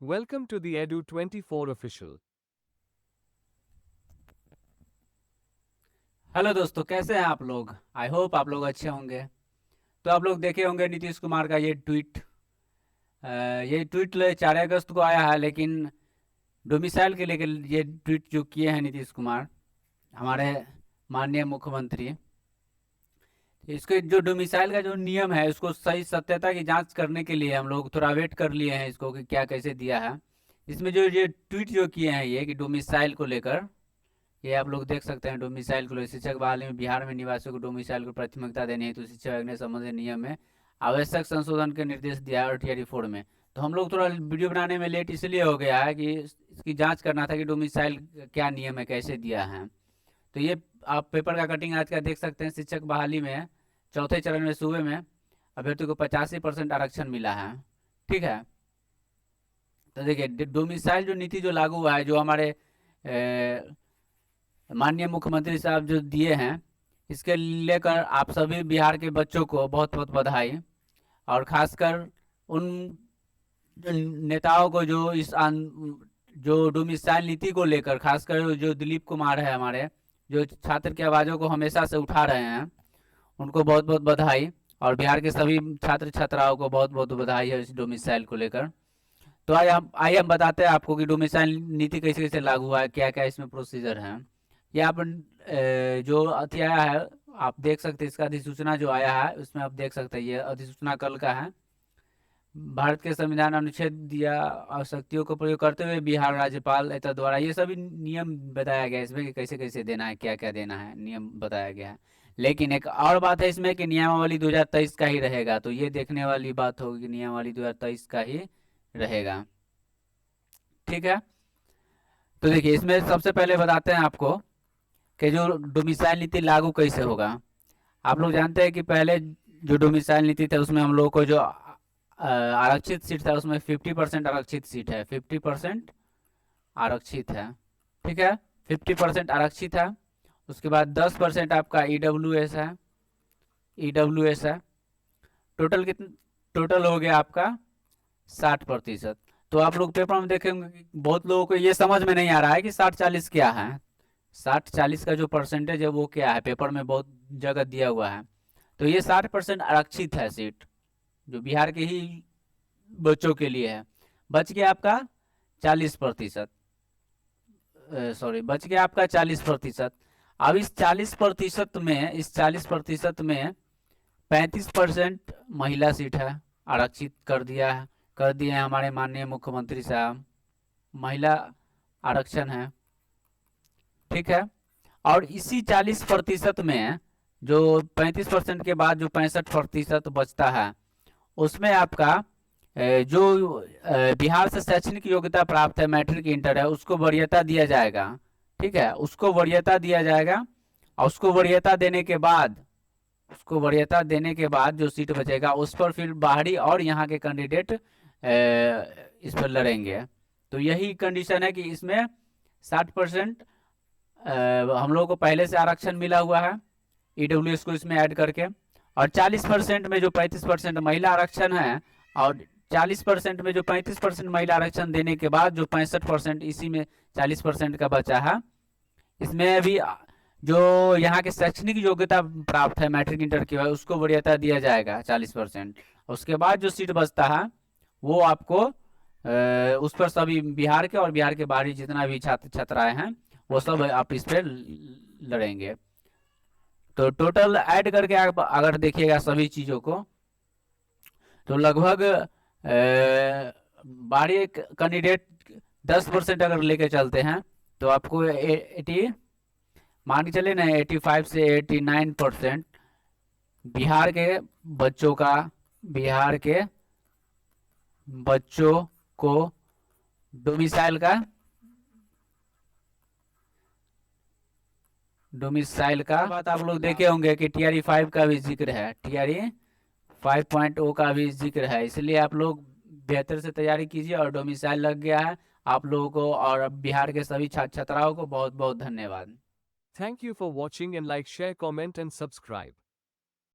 Welcome to the Edu24 official. Hello दोस्तों, कैसे हैं आप लोग। आई होप आप लोग अच्छे होंगे। तो आप लोग देखे होंगे नीतीश कुमार का ये ट्वीट। ये ट्वीट 4 अगस्त को आया है, लेकिन डोमिसाइल के लेकर ये ट्वीट जो किए हैं नीतीश कुमार, हमारे माननीय मुख्यमंत्री, इसके जो डोमिसाइल का जो नियम है उसको सही सत्यता की जांच करने के लिए हम लोग थोड़ा वेट कर लिए हैं इसको कि क्या कैसे दिया है। इसमें जो ये ट्वीट जो किए हैं ये कि डोमिसाइल को लेकर, ये आप लोग देख सकते हैं। डोमिसाइल को लेकर शिक्षक बहाली में बिहार में निवासियों को डोमिसाइल को प्राथमिकता देनी है तो शिक्षा विभाग ने संबंधित नियम में आवश्यक संशोधन के निर्देश दिया है RTI 4 में। तो हम लोग थोड़ा वीडियो बनाने में लेट इसलिए हो गया है कि इसकी जांच करना था कि डोमिसाइल क्या नियम है, कैसे दिया है। तो ये आप पेपर का कटिंग आज का देख सकते हैं। शिक्षक बहाली में चौथे चरण में सूबे में अभ्यर्थी को 85% आरक्षण मिला है। ठीक है, तो देखिए डोमिसाइल जो नीति जो लागू हुआ है, जो हमारे माननीय मुख्यमंत्री साहब जो दिए हैं, इसके लेकर आप सभी बिहार के बच्चों को बहुत बहुत बधाई। और खासकर उन नेताओं को जो जो डोमिसाइल नीति को लेकर, खासकर जो दिलीप कुमार है हमारे, जो छात्र की आवाज़ों को हमेशा से उठा रहे हैं, उनको बहुत बहुत बधाई। और बिहार के सभी छात्र छात्राओं को बहुत बहुत बधाई है इस डोमिसाइल को लेकर। तो आइए हम बताते हैं आपको कि डोमिसाइल नीति कैसे कैसे लागू हुआ है, क्या क्या इसमें प्रोसीजर है। ये आप जो अति आया है आप देख सकते हैं। इसका अधिसूचना जो आया है उसमें आप देख सकते हैं, ये अधिसूचना कल का है। भारत के संविधान अनुच्छेद या शक्तियों को प्रयोग करते हुए बिहार राज्यपाल एतद द्वारा ये सभी नियम बताया गया है इसमें कि कैसे कैसे देना है, क्या क्या देना है, नियम बताया गया है। लेकिन एक और बात है इसमें कि नियमावली 2023 का ही रहेगा। तो ये देखने वाली बात होगी कि नियमावली 2023 का ही रहेगा। ठीक है, तो देखिए इसमें सबसे पहले बताते हैं आपको कि जो डोमिसाइल नीति लागू कैसे होगा। आप लोग जानते हैं कि पहले जो डोमिसाइल नीति था उसमें हम लोग को जो आरक्षित सीट था उसमें 50% आरक्षित सीट है, 50% आरक्षित है। ठीक है, 50% आरक्षित है। उसके बाद 10% आपका EWS है, EWS है। टोटल कितना, टोटल हो गया आपका 60%। तो आप लोग पेपर में देखेंगे कि बहुत लोगों को ये समझ में नहीं आ रहा है कि 60-40 क्या है। 60-40 का जो परसेंटेज है वो क्या है, पेपर में बहुत जगह दिया हुआ है। तो ये 60% आरक्षित है सीट, जो बिहार के ही बच्चों के लिए है। बच गया आपका 40%, सॉरी बच गया आपका 40%। अब इस 40% में 35% महिला सीट है, आरक्षित कर दिया है, कर दिए हैं हमारे माननीय मुख्यमंत्री साहब। महिला आरक्षण है। ठीक है, और इसी 40% में जो 35% के बाद जो 65% बचता है उसमें आपका जो बिहार से शैक्षणिक योग्यता प्राप्त है, मैट्रिक इंटर है, उसको वरीयता दिया जाएगा। ठीक है, उसको वरीयता दिया जाएगा। और उसको वरीयता देने के बाद, उसको वरीयता देने के बाद जो सीट बचेगा उस पर फिर बाहरी और यहाँ के कैंडिडेट इस पर लड़ेंगे। तो यही कंडीशन है कि इसमें 60% हम लोगों को पहले से आरक्षण मिला हुआ है EWS को इसमें ऐड करके। और 40% में जो 35% महिला आरक्षण है, और 40% में जो 35% महिला आरक्षण देने के बाद जो 65% इसी में 40% का बचा है, इसमें भी जो यहाँ के शैक्षणिक योग्यता प्राप्त है मैट्रिक इंटर की उसको वरीयता दिया जाएगा 40%। उसके बाद जो सीट बचता है वो आपको उस पर सभी बिहार के और बिहार के बाहरी जितना भी छात्र छात्राएं हैं वो सब आप इस पर लड़ेंगे। तो टोटल ऐड करके आप अगर देखिएगा सभी चीज़ों को तो लगभग बाहरी कैंडिडेट 10% अगर लेके चलते हैं तो आपको 80, मान के चले ना 85 से 89% बिहार के बच्चों का, बिहार के बच्चों को डोमिसाइल का बात आप लोग देखे होंगे कि TRE 5 का भी जिक्र है, TRE 5.0 का भी जिक्र है। इसलिए आप लोग बेहतर से तैयारी कीजिए। और डोमिसाइल लग गया है आप लोगों को, और बिहार के सभी छात्र छात्राओं को बहुत बहुत धन्यवाद। Thank you for watching and like, share, comment and subscribe.